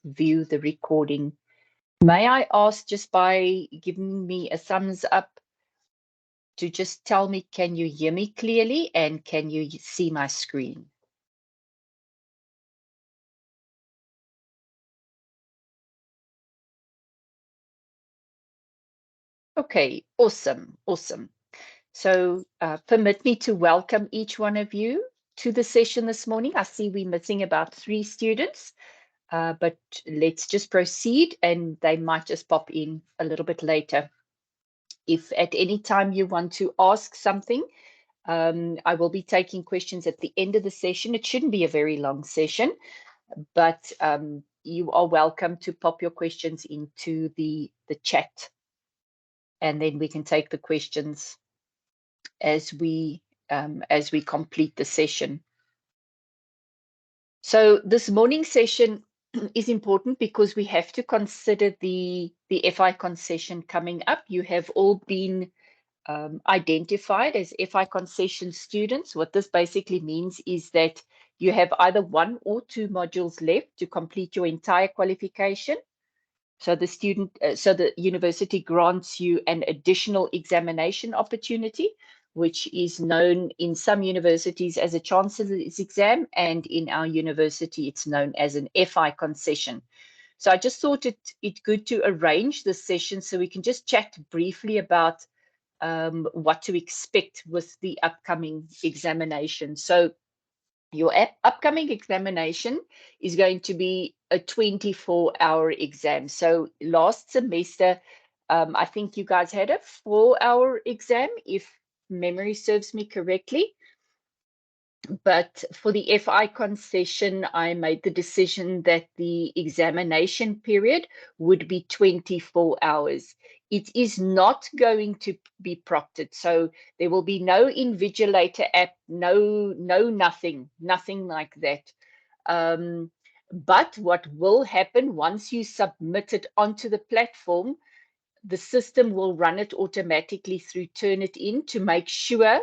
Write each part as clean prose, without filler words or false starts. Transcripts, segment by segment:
view the recording. May I ask, just by giving me a thumbs up, to just tell me, can you hear me clearly and can you see my screen? Okay, awesome, awesome. So permit me to welcome each one of you to the session this morning. I see we're missing about 3 students, but let's just proceed, and they might just pop in a little bit later. If at any time you want to ask something, I will be taking questions at the end of the session. It shouldn't be a very long session, but you are welcome to pop your questions into the chat, and then we can take the questions as we complete the session. So this morning session is important because we have to consider the FI concession coming up. You have all been identified as FI concession students. What this basically means is that you have either 1 or 2 modules left to complete your entire qualification. So the university grants you an additional examination opportunity, which is known in some universities as a chancellor's exam, and in our university it's known as an FI concession. So I just thought it good to arrange this session so we can just chat briefly about what to expect with the upcoming examination. So your upcoming examination is going to be a 24-hour exam. So last semester, I think you guys had a 4-hour exam, if memory serves me correctly. But for the FI concession, I made the decision that the examination period would be 24 hours. It is not going to be proctored. So there will be no invigilator app, nothing like that. But what will happen once you submit it onto the platform, the system will run it automatically through Turnitin to make sure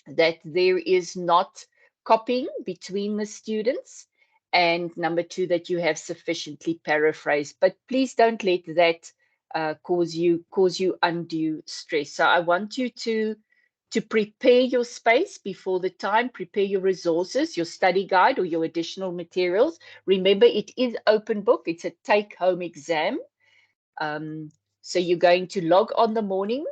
that there is not copying between the students, and number 2, that you have sufficiently paraphrased. But please don't let that cause you undue stress. So I want you to prepare your space before the time, prepare your resources, your study guide or your additional materials. Remember, it is open book, it's a take-home exam. So you're going to log on the morning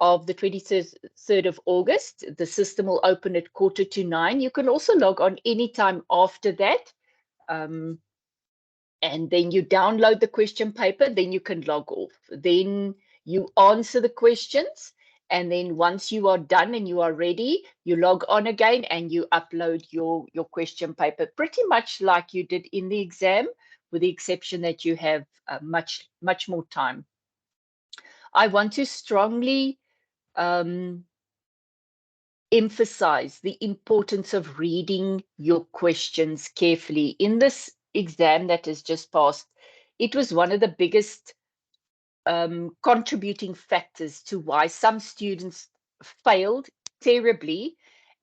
of the 23rd of August. The system will open at 8:45. You can also log on anytime after that. And then you download the question paper, then you can log off. Then you answer the questions. And then once you are done and you are ready, you log on again and you upload your question paper, pretty much like you did in the exam, with the exception that you have much more time. I want to strongly emphasize the importance of reading your questions carefully. In this exam that has just passed, it was one of the biggest contributing factors to why some students failed terribly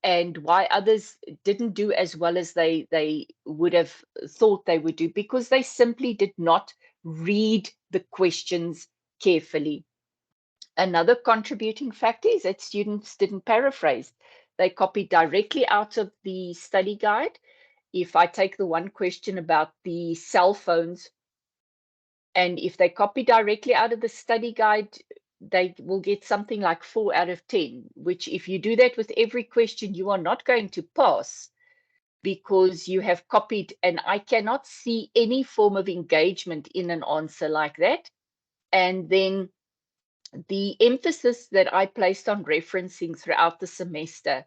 and why others didn't do as well as they would have thought they would do, because they simply did not read the questions carefully. Another contributing factor is that students didn't paraphrase. They copied directly out of the study guide. If I take the one question about the cell phones, and if they copy directly out of the study guide, they will get something like 4 out of 10, which if you do that with every question, you are not going to pass, because you have copied, and I cannot see any form of engagement in an answer like that. And then the emphasis that I placed on referencing throughout the semester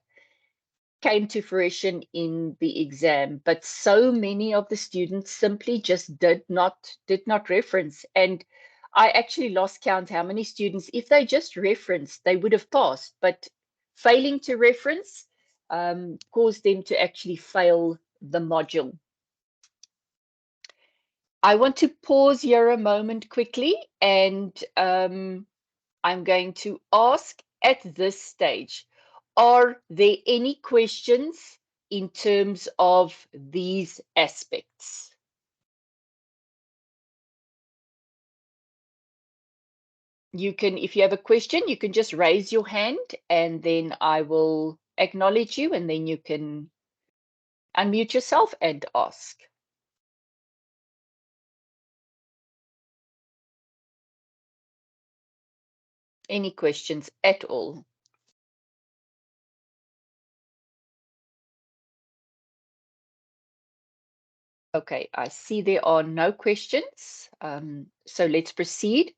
came to fruition in the exam, but so many of the students simply just did not reference. And I actually lost count how many students, if they just referenced, they would have passed, but failing to reference caused them to actually fail the module. I want to pause here a moment quickly, and I'm going to ask at this stage, are there any questions in terms of these aspects? You can, if you have a question, you can just raise your hand and then I will acknowledge you and then you can unmute yourself and ask. Any questions at all? Okay, I see there are no questions. So let's proceed.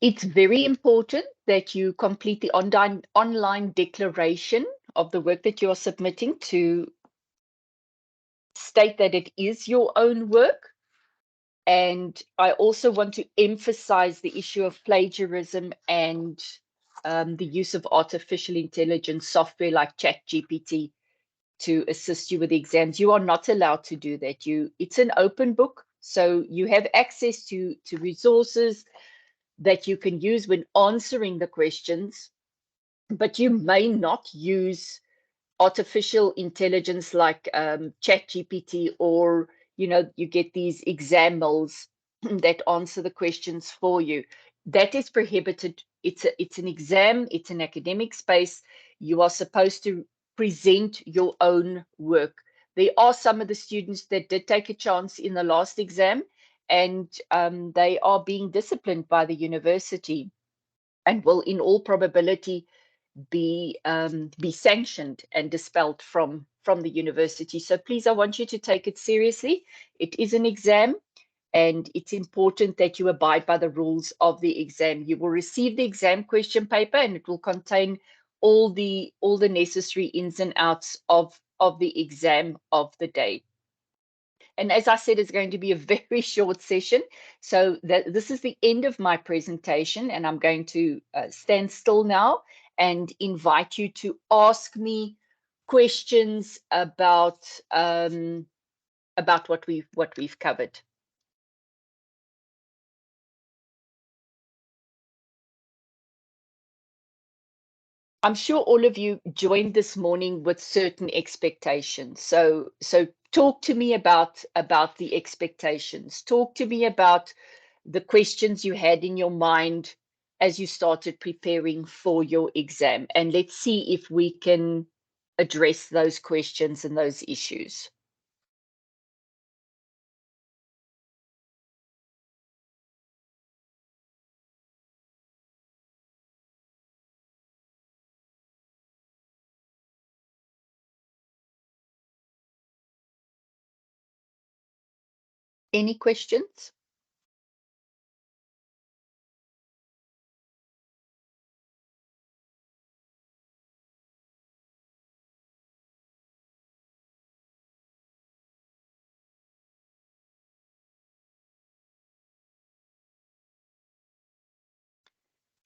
It's very important that you complete the online declaration of the work that you are submitting to state that it is your own work. And I also want to emphasize the issue of plagiarism and the use of artificial intelligence software like ChatGPT to assist you with the exams. You are not allowed to do that. It's an open book, so you have access to resources that you can use when answering the questions, but you may not use artificial intelligence like ChatGPT, or you get these examples that answer the questions for you. That is prohibited. It's an exam. It's an academic space. You are supposed to present your own work. There are some of the students that did take a chance in the last exam, and they are being disciplined by the university and will, in all probability, be sanctioned and dispelled from the university. So please, I want you to take it seriously. It is an exam, and it's important that you abide by the rules of the exam. You will receive the exam question paper, and it will contain all the necessary ins and outs of the exam of the day. And as I said, it's going to be a very short session. So this is the end of my presentation, and I'm going to stand still now and invite you to ask me questions about what we've covered. I'm sure all of you joined this morning with certain expectations. So talk to me about the expectations. Talk to me about the questions you had in your mind as you started preparing for your exam. And let's see if we can address those questions and those issues. Any questions?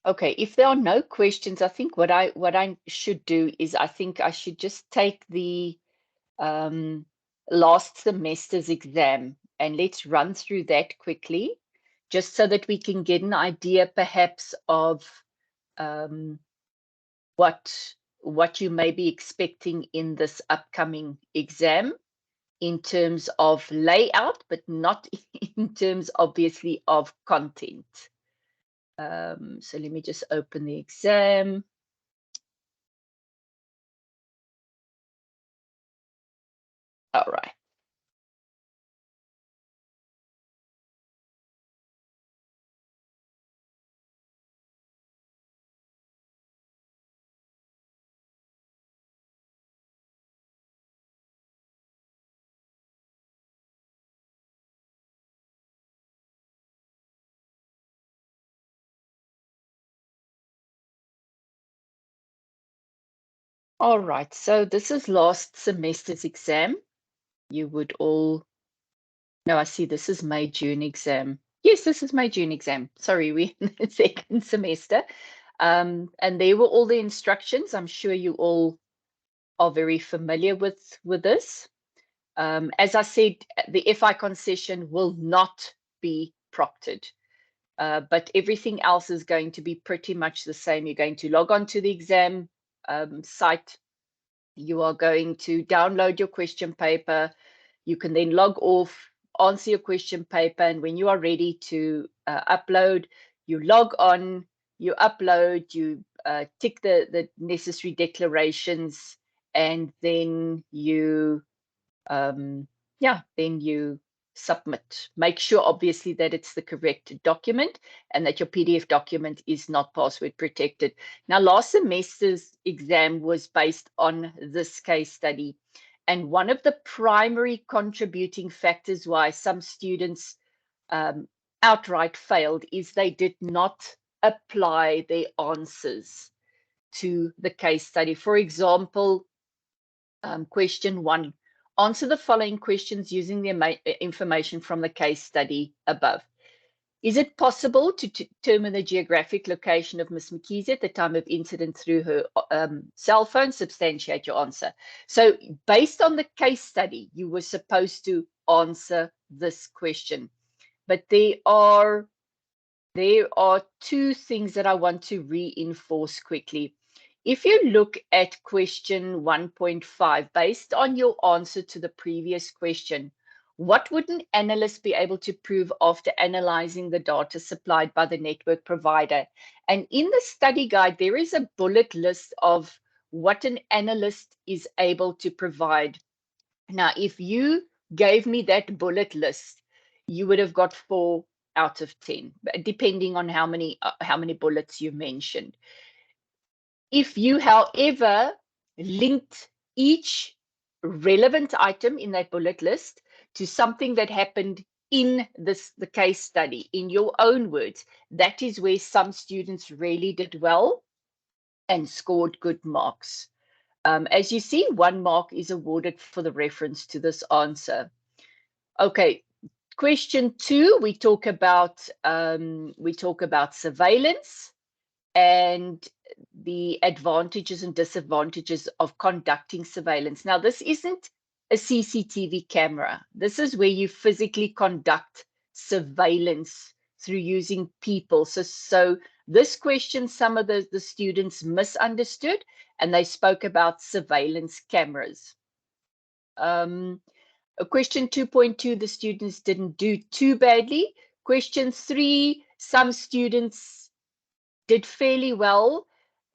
Okay, if there are no questions, I think what I should do is I think I should just take the last semester's exam, and let's run through that quickly, just so that we can get an idea perhaps of what you may be expecting in this upcoming exam in terms of layout, but not in terms, obviously, of content. So let me just open the exam. All right. All right, so this is last semester's exam. You would all, no, I see this is May, June exam. Yes, this is May, June exam. Sorry, we're in the second semester. And there were all the instructions. I'm sure you all are very familiar with this. As I said, the FI concession will not be proctored, but everything else is going to be pretty much the same. You're going to log on to the exam site. You are going to download your question paper. You can then log off answer your question paper, and when you are ready to upload, you log on, you upload, you tick the necessary declarations, and then you then you submit. Make sure obviously that it's the correct document and that your PDF document is not password protected. Now, last semester's exam was based on this case study, and one of the primary contributing factors why some students outright failed is they did not apply their answers to the case study. For example, question 1, answer the following questions using the information from the case study above. Is it possible to determine the geographic location of Ms. McKeezy at the time of incident through her cell phone? Substantiate your answer. So based on the case study, you were supposed to answer this question. But there are two things that I want to reinforce quickly. If you look at question 1.5, based on your answer to the previous question, what would an analyst be able to prove after analyzing the data supplied by the network provider? And in the study guide, there is a bullet list of what an analyst is able to provide. Now, if you gave me that bullet list, you would have got 4 out of 10, depending on how many bullets you mentioned. If you, however, linked each relevant item in that bullet list to something that happened in the case study, in your own words, that is where some students really did well and scored good marks. As you see, 1 mark is awarded for the reference to this answer. Okay, question 2, we talk about surveillance and the advantages and disadvantages of conducting surveillance. Now, this isn't a CCTV camera. This is where you physically conduct surveillance through using people. So this question, some of the students misunderstood, and they spoke about surveillance cameras. Question 2.2, the students didn't do too badly. Question 3, some students did fairly well.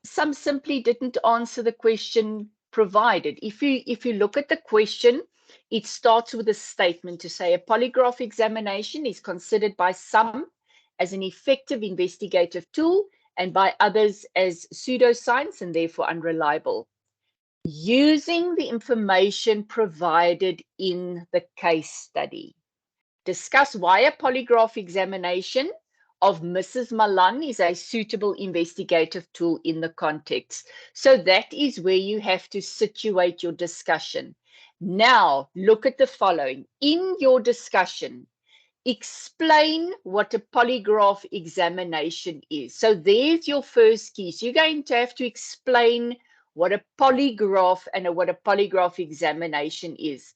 Some simply didn't answer the question provided. If you look at the question, it starts with a statement to say a polygraph examination is considered by some as an effective investigative tool and by others as pseudoscience and therefore unreliable. Using the information provided in the case study, discuss why a polygraph examination of Mrs. Malan is a suitable investigative tool in the context. So that is where you have to situate your discussion. Now, look at the following. In your discussion, explain what a polygraph examination is. So there's your first key. So you're going to have to explain what a polygraph and what a polygraph examination is.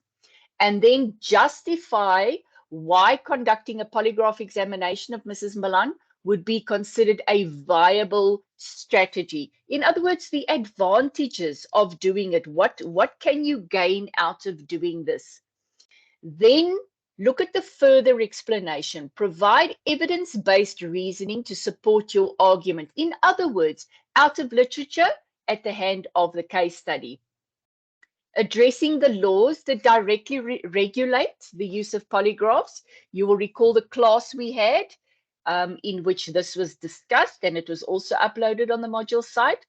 And then justify why conducting a polygraph examination of Mrs. Malan would be considered a viable strategy. In other words, the advantages of doing it. What can you gain out of doing this? Then look at the further explanation. Provide evidence-based reasoning to support your argument. In other words, out of literature at the hand of the case study. Addressing the laws that directly regulate the use of polygraphs. You will recall the class we had in which this was discussed, and it was also uploaded on the module site.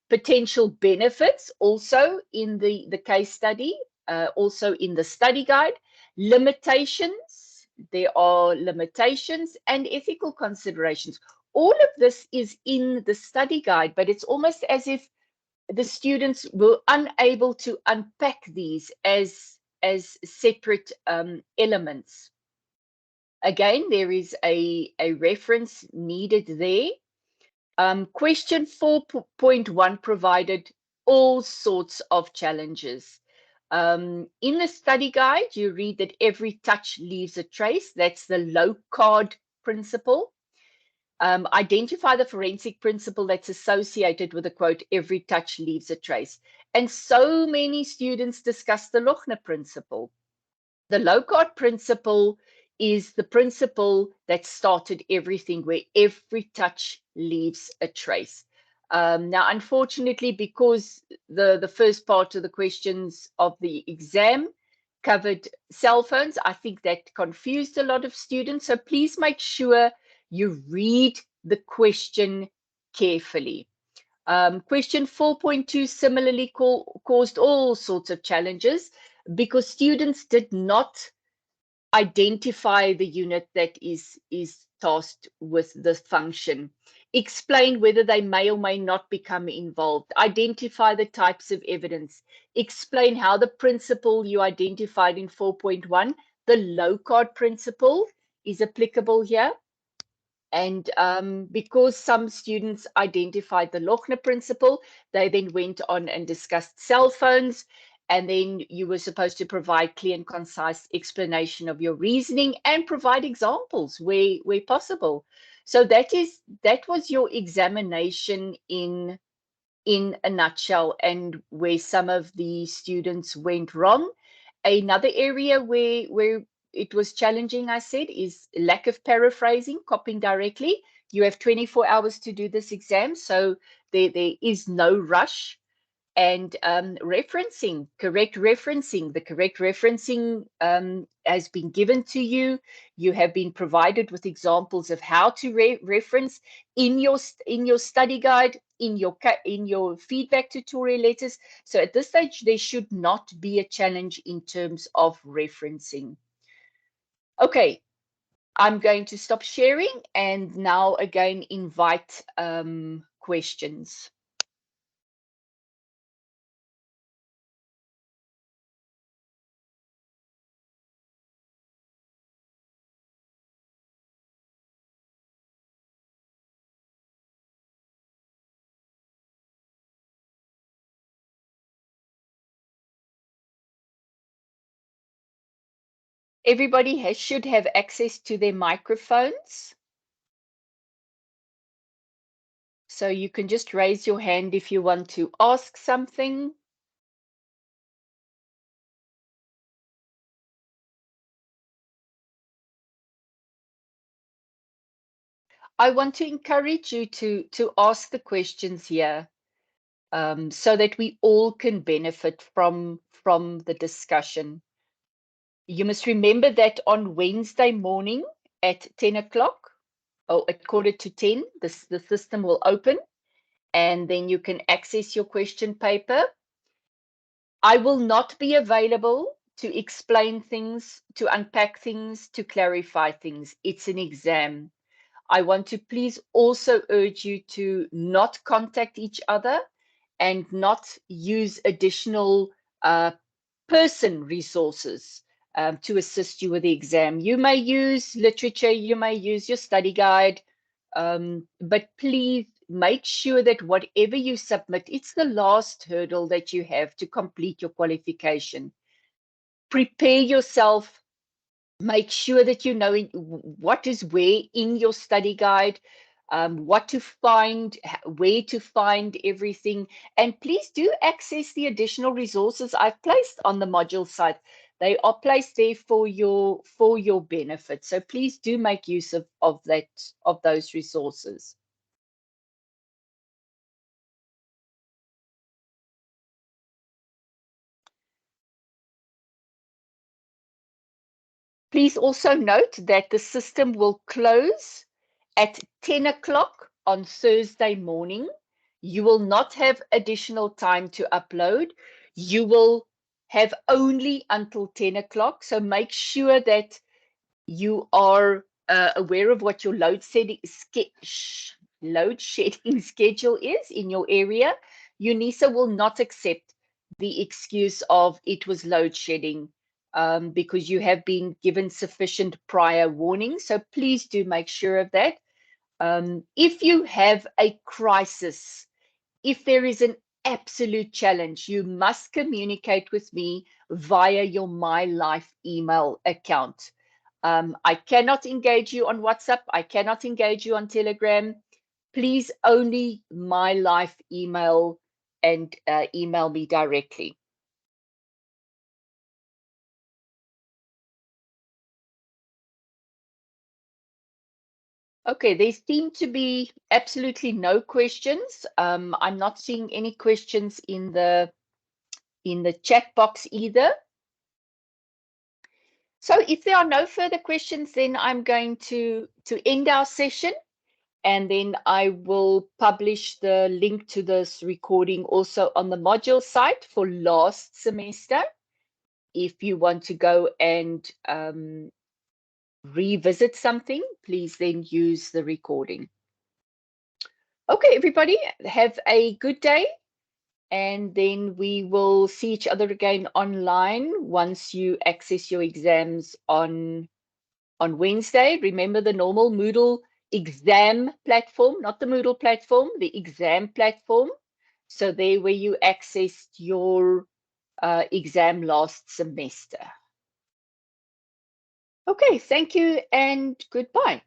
Potential benefits also in the case study, also in the study guide. Limitations, there are limitations, and ethical considerations. All of this is in the study guide, but it's almost as if the students were unable to unpack these as separate elements. Again, there is a reference needed there. Question 4.1 provided all sorts of challenges. In the study guide, you read that every touch leaves a trace. That's the low card principle. Identify the forensic principle that's associated with the quote, every touch leaves a trace. And so many students discuss the Lochner principle. The low card principle is the principle that started everything, where every touch leaves a trace. Now, unfortunately, because the first part of the questions of the exam covered cell phones, I think that confused a lot of students. So please make sure you read the question carefully. Question 4.2 similarly caused all sorts of challenges because students did not identify the unit that is tasked with the function, explain whether they may or may not become involved, identify the types of evidence, explain how the principle you identified in 4.1, the low card principle, is applicable here. And because some students identified the Lochner principle, they then went on and discussed cell phones. And then you were supposed to provide clear and concise explanation of your reasoning and provide examples where possible. So that was your examination in a nutshell, and where some of the students went wrong. Another area where it was challenging, I said, is lack of paraphrasing, copying directly. You have 24 hours to do this exam, so there is no rush. And referencing, correct referencing. The correct referencing has been given to you. You have been provided with examples of how to reference in your study guide, in your feedback tutorial letters. So at this stage, there should not be a challenge in terms of referencing. Okay, I'm going to stop sharing and now again invite questions. Everybody should have access to their microphones. So you can just raise your hand if you want to ask something. I want to encourage you to ask the questions here, so that we all can benefit from the discussion. You must remember that on Wednesday morning at 10 o'clock, or at 9:45, the system will open, and then you can access your question paper. I will not be available to explain things, to unpack things, to clarify things. It's an exam. I want to please also urge you to not contact each other and not use additional person resources to assist you with the exam. You may use literature, you may use your study guide, but please make sure that whatever you submit, it's the last hurdle that you have to complete your qualification. Prepare yourself. Make sure that you know what is where in your study guide, what to find, where to find everything. And please do access the additional resources I've placed on the module site. They are placed there for your benefit. So please do make use of those resources. Please also note that the system will close at 10 o'clock on Thursday morning. You will not have additional time to upload. You will have only until 10 o'clock. So make sure that you are aware of what your load shedding schedule is in your area. UNISA will not accept the excuse of it was load shedding, because you have been given sufficient prior warning. So please do make sure of that. If you have a crisis, if there is an absolute challenge, you must communicate with me via your My Life email account. I cannot engage you on WhatsApp. I cannot engage you on Telegram. Please only My Life email, and email me directly. Okay, there seem to be absolutely no questions. I'm not seeing any questions in the chat box either. So if there are no further questions, then I'm going to end our session, and then I will publish the link to this recording also on the module site for last semester. If you want to go and revisit something, please then use the recording. Okay, everybody, have a good day. And then we will see each other again online once you access your exams on Wednesday. Remember the normal Moodle exam platform, not the Moodle platform, the exam platform. So there where you accessed your exam last semester. Okay, thank you and goodbye.